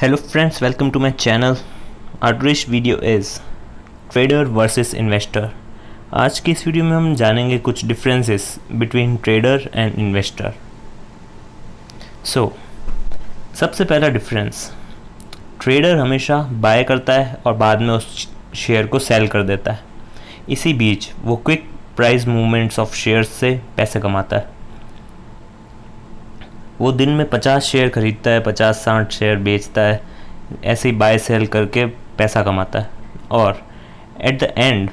Hello friends, welcome to my channel. Our today's video is trader versus investor. आज की इस video में हम जानेंगे कुछ differences between trader and investor. सबसे पहला डिफरेंस, ट्रेडर हमेशा बाय करता है और बाद में उस शेयर को सेल कर देता है। इसी बीच वो quick price movements of shares से पैसे कमाता है। वो दिन में 50 शेयर खरीदता है, 50-60 शेयर बेचता है, ऐसे ही बाय सेल करके पैसा कमाता है। और एट द एंड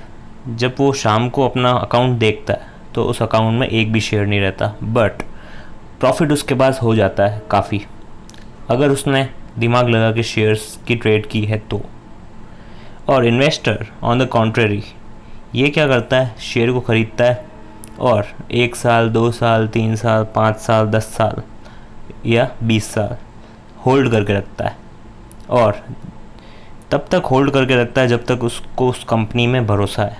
जब वो शाम को अपना अकाउंट देखता है तो उस अकाउंट में एक भी शेयर नहीं रहता, बट प्रॉफिट उसके पास हो जाता है काफ़ी, अगर उसने दिमाग लगा के शेयर्स की ट्रेड की है तो। और इन्वेस्टर ऑन द कॉन्ट्रेरी ये क्या करता है, शेयर को ख़रीदता है और 1 साल, 2 साल, 3 साल, 5 साल, 10 साल या 20 साल होल्ड करके रखता है। और तब तक होल्ड करके रखता है जब तक उसको उस कंपनी में भरोसा है।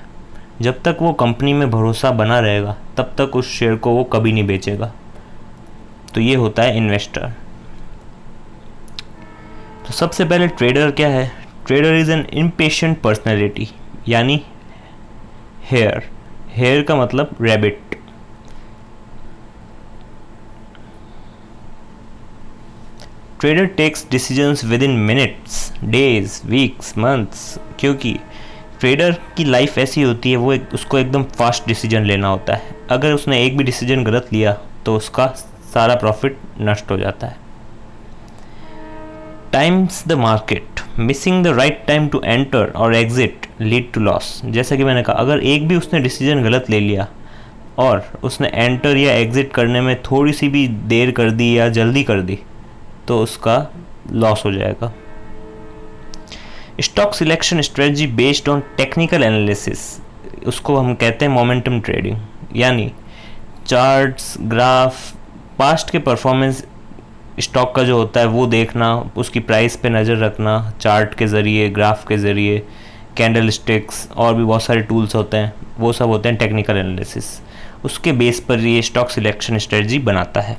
जब तक वो कंपनी में भरोसा बना रहेगा तब तक उस शेयर को वो कभी नहीं बेचेगा। तो ये होता है इन्वेस्टर। तो सबसे पहले ट्रेडर क्या है? Trader is an impatient personality, यानी हेयर का मतलब rabbit. Trader takes decisions within minutes, days, weeks, months, क्योंकि ट्रेडर की लाइफ ऐसी होती है, उसको एकदम फास्ट डिसीजन लेना होता है। अगर उसने एक भी डिसीजन गलत लिया तो उसका सारा प्रॉफिट नष्ट हो जाता है। Times the market, missing the right time to enter और एग्जिट लीड टू लॉस। जैसा कि मैंने कहा, अगर एक भी उसने डिसीजन गलत ले लिया और उसने एंटर या एग्जिट करने में थोड़ी सी भी देर कर दी या जल्दी कर दी तो उसका लॉस हो जाएगा। Stock selection strategy based on technical analysis, उसको हम कहते हैं मोमेंटम ट्रेडिंग, यानी चार्ट्स, ग्राफ, पास्ट के परफॉर्मेंस स्टॉक का जो होता है वो देखना, उसकी प्राइस पे नज़र रखना, चार्ट के ज़रिए, ग्राफ के ज़रिए, कैंडल स्टिक्स और भी बहुत सारे टूल्स होते हैं, वो सब होते हैं टेक्निकल एनालिसिस। उसके बेस पर ये स्टॉक सिलेक्शन स्ट्रेटजी बनाता है।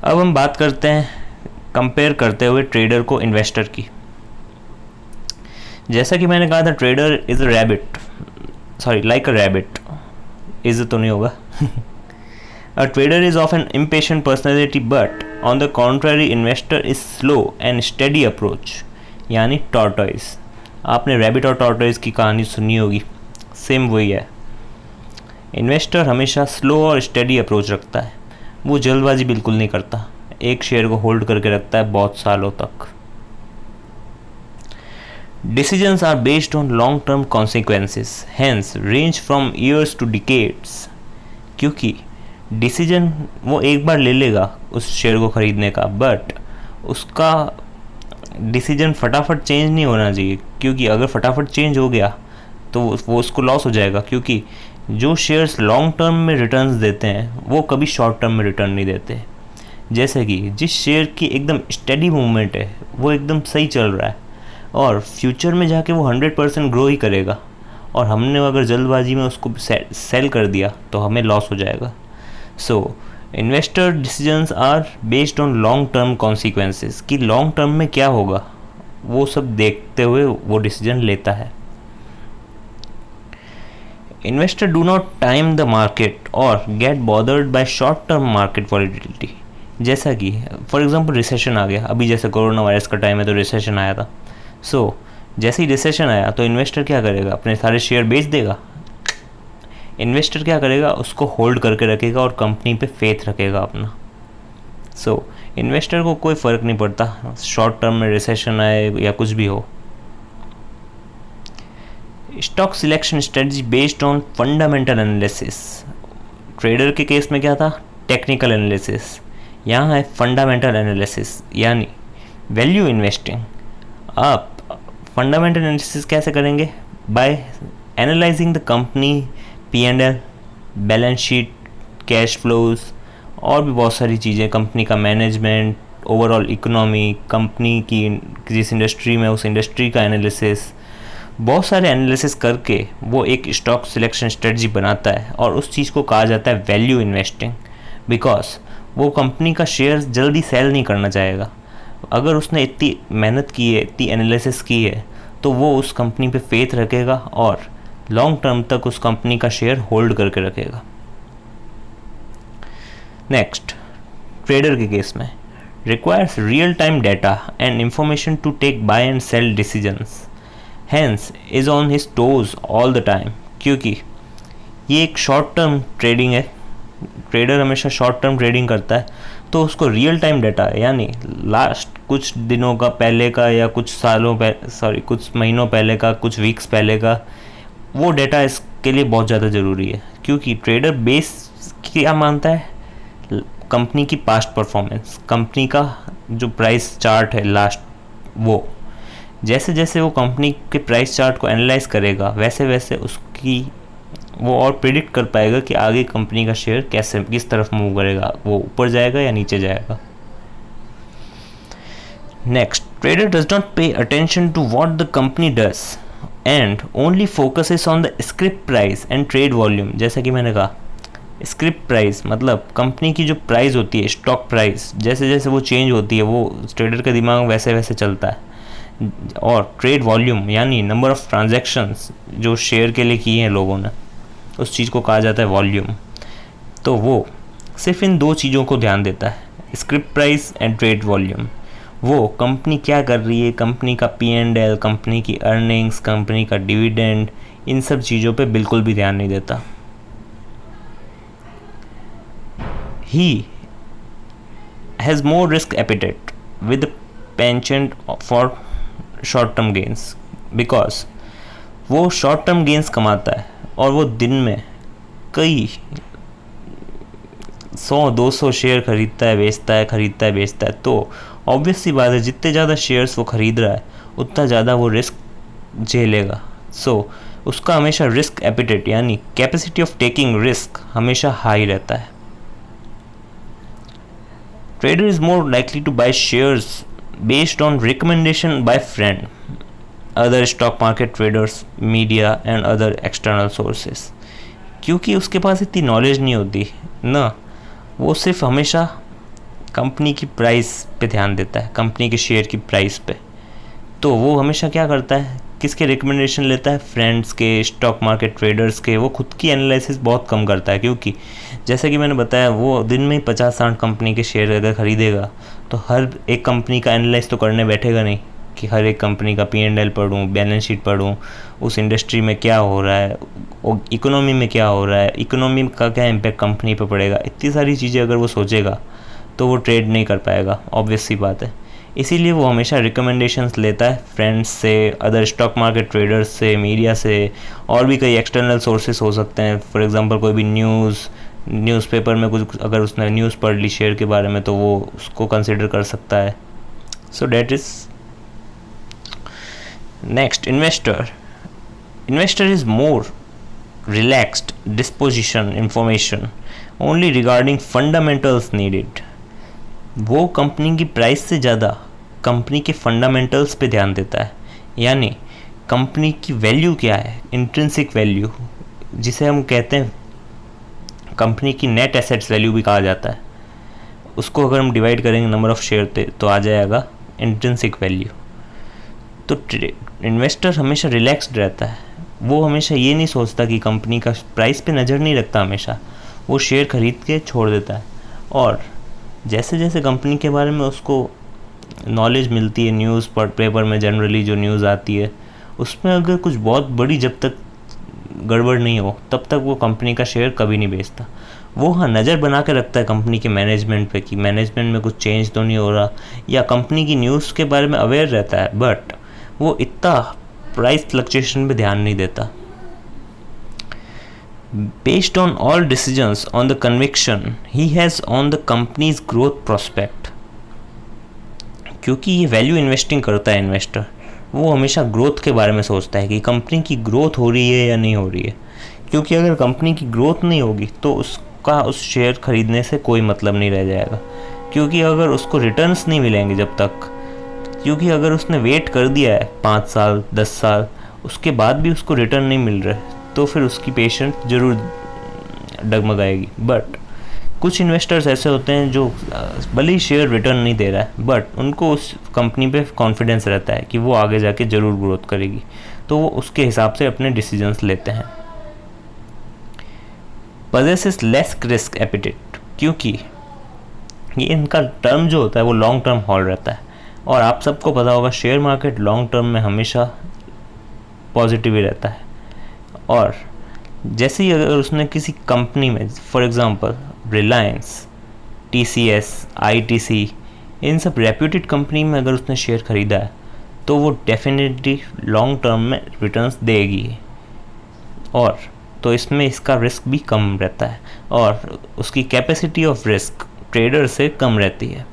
अब हम बात करते हैं कंपेयर करते हुए ट्रेडर को इन्वेस्टर की। जैसा कि मैंने कहा था, trader is a rabbit, sorry like a rabbit, is तो नहीं होगा। A trader is of an impatient personality but on the contrary investor is slow and steady approach, यानी टॉर्टोइज। आपने रैबिट और टॉर्टोइज की कहानी सुनी होगी, सेम वही है। इन्वेस्टर हमेशा स्लो और स्टडी अप्रोच रखता है, वो जल्दबाजी बिल्कुल नहीं करता, एक शेयर को होल्ड करके रखता है बहुत सालों तक। Decisions are based on long term consequences, hence range from years to decades, क्योंकि डिसीजन वो एक बार ले लेगा उस शेयर को खरीदने का, बट उसका डिसीजन फटाफट चेंज नहीं होना चाहिए, क्योंकि अगर फटाफट चेंज हो गया तो वो उसको लॉस हो जाएगा। क्योंकि जो शेयर्स लॉन्ग टर्म में रिटर्न्स देते हैं वो कभी शॉर्ट टर्म में रिटर्न नहीं देते। जैसे कि जिस शेयर की एकदम स्टेडी मूवमेंट है, वो एकदम सही चल रहा है और फ्यूचर में जाके वो 100% ग्रो ही करेगा, और हमने अगर जल्दबाजी में उसको सेल कर दिया तो हमें लॉस हो जाएगा। So investor decisions are based on long term consequences, कि लॉन्ग टर्म में क्या होगा वो सब देखते हुए वो डिसीजन लेता है। Investor do not time the market or get bothered by short term market volatility। जैसा कि फॉर एग्जांपल रिसेशन आ गया, अभी जैसे कोरोना वायरस का टाइम है तो रिसेशन आया था। जैसे ही रिसेशन आया तो इन्वेस्टर क्या करेगा, अपने सारे शेयर बेच देगा। इन्वेस्टर क्या करेगा, उसको होल्ड करके रखेगा और कंपनी पे फेथ रखेगा अपना। इन्वेस्टर को कोई फ़र्क नहीं पड़ता शॉर्ट टर्म में रिसेशन आए या कुछ भी हो। Stock selection strategy based on fundamental analysis, trader के केस में क्या था, टेक्निकल एनालिसिस, यहाँ है फंडामेंटल एनालिसिस, यानी वैल्यू इन्वेस्टिंग। आप फंडामेंटल एनालिसिस कैसे करेंगे? By analysing the company P&L, balance sheet, cash flows और भी बहुत सारी चीज़ें, कंपनी का मैनेजमेंट, ओवरऑल इकोनॉमी, कंपनी की जिस इंडस्ट्री में उस इंडस्ट्री का एनालिसिस, बहुत सारे एनालिसिस करके वो एक स्टॉक सिलेक्शन स्ट्रेटजी बनाता है। और उस चीज़ को कहा जाता है वैल्यू इन्वेस्टिंग, बिकॉज वो कंपनी का शेयर जल्दी सेल नहीं करना चाहेगा, अगर उसने इतनी मेहनत की है, इतनी एनालिसिस की है, तो वो उस कंपनी पे फेथ रखेगा और लॉन्ग टर्म तक उस कंपनी का शेयर होल्ड करके रखेगा। नेक्स्ट, ट्रेडर के केस में requires real time data and information to take buy and sell decisions, hence is on his toes all the time. क्योंकि ये एक शॉर्ट टर्म ट्रेडिंग है, ट्रेडर हमेशा शॉर्ट टर्म ट्रेडिंग करता है, तो उसको रियल टाइम डाटा यानी लास्ट कुछ दिनों का पहले का या कुछ महीनों पहले का, कुछ वीक्स पहले का, वो डाटा इसके लिए बहुत ज़्यादा ज़रूरी है। क्योंकि ट्रेडर बेस क्या मानता है, कंपनी की पास्ट परफॉर्मेंस, कंपनी का जो प्राइस चार्ट है लास्ट, वो जैसे जैसे वो कंपनी के प्राइस चार्ट को एनालाइज करेगा वैसे वैसे उसकी वो और प्रिडिक्ट कर पाएगा कि आगे कंपनी का शेयर कैसे किस तरफ मूव करेगा, वो ऊपर जाएगा या नीचे जाएगा। Next, trader does not pay attention to what the company does and only focuses on the script price and trade volume. जैसा कि मैंने कहा, स्क्रिप्ट प्राइस मतलब कंपनी की जो प्राइस होती है, स्टॉक प्राइस, जैसे जैसे वो चेंज होती है वो ट्रेडर के दिमाग में वैसे वैसे चलता है। और ट्रेड वॉल्यूम यानी नंबर ऑफ ट्रांजैक्शंस जो शेयर के लिए किए हैं लोगों ने, उस चीज़ को कहा जाता है वॉल्यूम। तो वो सिर्फ इन दो चीज़ों को ध्यान देता है, script price and trade volume. वो कंपनी क्या कर रही है, कंपनी का P&L, कंपनी की अर्निंग्स, कंपनी का डिविडेंड, इन सब चीज़ों पे बिल्कुल भी ध्यान नहीं देता। He has more risk appetite with a penchant for short term gains because वो शॉर्ट टर्म गेंस कमाता है और वो दिन में कई 100-200 शेयर खरीदता है बेचता है। तो ऑब्वियस सी बात है, जितने ज़्यादा शेयर्स वो खरीद रहा है उतना ज़्यादा वो रिस्क झेलेगा। सो उसका हमेशा रिस्क एपिटेट यानी कैपेसिटी ऑफ टेकिंग रिस्क हमेशा हाई रहता है। Trader is more likely to buy shares based on recommendation by friend, other stock market traders, media and other external sources। क्योंकि उसके पास इतनी नॉलेज नहीं होती ना, वो सिर्फ हमेशा कंपनी की प्राइस पे ध्यान देता है, कंपनी के शेयर की प्राइस पे। तो वो हमेशा क्या करता है, किसके रिकमेंडेशन लेता है, फ्रेंड्स के, स्टॉक मार्केट ट्रेडर्स के। वो खुद की एनालिसिस बहुत कम करता है, क्योंकि जैसा कि मैंने बताया वो दिन में ही 50-60 कंपनी के शेयर अगर खरीदेगा तो हर एक कंपनी का एनालाइज तो करने बैठेगा नहीं कि हर एक कंपनी का P&L पढ़ूँ, बैलेंस शीट पढ़ूँ, उस इंडस्ट्री में क्या हो रहा है, इकोनॉमी में क्या हो रहा है, इकोनॉमी का क्या इम्पैक्ट कंपनी पे पड़ेगा। इतनी सारी चीज़ें अगर वो सोचेगा तो वो ट्रेड नहीं कर पाएगा, ऑब्वियस सी बात है। इसीलिए वो हमेशा रिकमेंडेशंस लेता है फ्रेंड्स से, अदर स्टॉक मार्केट ट्रेडर्स से, मीडिया से, और भी कई एक्सटर्नल सोर्सेस हो सकते हैं। फॉर एग्जांपल कोई भी न्यूज़पेपर में कुछ अगर उसने न्यूज़ पढ़ ली शेयर के बारे में तो वो उसको कंसिडर कर सकता है। So that is next, investor is more relaxed disposition information only regarding fundamentals needed. वो कंपनी की प्राइस से ज़्यादा कंपनी के फंडामेंटल्स पे ध्यान देता है, यानी कंपनी की वैल्यू क्या है, इंट्रिंसिक वैल्यू, जिसे हम कहते हैं कंपनी की नेट एसेट्स वैल्यू भी कहा जाता है। उसको अगर हम डिवाइड करेंगे नंबर ऑफ शेयर पे तो आ जाएगा इंट्रिंसिक वैल्यू। तो इन्वेस्टर हमेशा रिलैक्स्ड रहता है, वो हमेशा ये नहीं सोचता कि कंपनी का प्राइस पे नज़र नहीं रखता, हमेशा वो शेयर खरीद के छोड़ देता है। और जैसे जैसे कंपनी के बारे में उसको नॉलेज मिलती है, न्यूज़ पेपर में जनरली जो न्यूज़ आती है उसमें अगर कुछ बहुत बड़ी जब तक गड़बड़ नहीं हो तब तक वो कंपनी का शेयर कभी नहीं बेचता। वो हाँ नज़र बना के रखता है कंपनी के मैनेजमेंट पे कि मैनेजमेंट में कुछ चेंज तो नहीं हो रहा, या कंपनी की न्यूज़ के बारे में अवेयर रहता है, बट वो इतना प्राइस फ्लक्चुएशन पे ध्यान नहीं देता। Based on all decisions on the conviction he has on the company's growth prospect। क्योंकि ये वैल्यू इन्वेस्टिंग करता है इन्वेस्टर, वो हमेशा ग्रोथ के बारे में सोचता है कि कंपनी की ग्रोथ हो रही है या नहीं हो रही है। क्योंकि अगर कंपनी की ग्रोथ नहीं होगी तो उसका उस शेयर खरीदने से कोई मतलब नहीं रह जाएगा। क्योंकि अगर उसको रिटर्न्स नहीं मिलेंगे जब तक, क्योंकि अगर उसने वेट कर दिया है 5 साल 10 साल उसके बाद भी उसको रिटर्न नहीं मिल रहा है तो फिर उसकी पेशेंट ज़रूर डगमगाएगी। बट कुछ इन्वेस्टर्स ऐसे होते हैं जो भले ही शेयर रिटर्न नहीं दे रहा है बट उनको उस कंपनी पे कॉन्फिडेंस रहता है कि वो आगे जाके ज़रूर ग्रोथ करेगी, तो वो उसके हिसाब से अपने डिसीजंस लेते हैं। possesses लेस रिस्क एपिटेट, क्योंकि ये इनका टर्म जो होता है वो लॉन्ग टर्म होल्ड रहता है, और आप सबको पता होगा शेयर मार्केट लॉन्ग टर्म में हमेशा पॉजिटिव ही रहता है। और जैसे ही अगर उसने किसी कंपनी में, for example Reliance, TCS, ITC, इन सब रेप्यूटेड कंपनी में अगर उसने शेयर ख़रीदा है तो वो डेफिनेटली लॉन्ग टर्म में रिटर्न्स देगी, और तो इसमें इसका रिस्क भी कम रहता है और उसकी कैपेसिटी ऑफ रिस्क ट्रेडर से कम रहती है।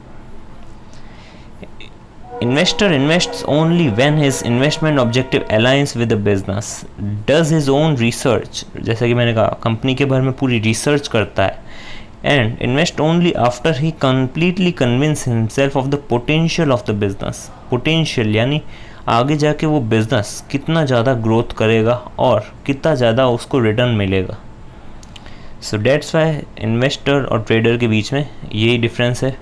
Investor invests only when his investment objective aligns with the business, does his own research, जैसा कि मैंने कहा कंपनी के बारे में पूरी रिसर्च करता है, and invest only after he completely convince himself of the potential of the business, potential यानी आगे जाके वो बिजनेस कितना ज़्यादा ग्रोथ करेगा और कितना ज़्यादा उसको रिटर्न मिलेगा। सो डेट्स वाई इन्वेस्टर और ट्रेडर के बीच में यही डिफरेंस है।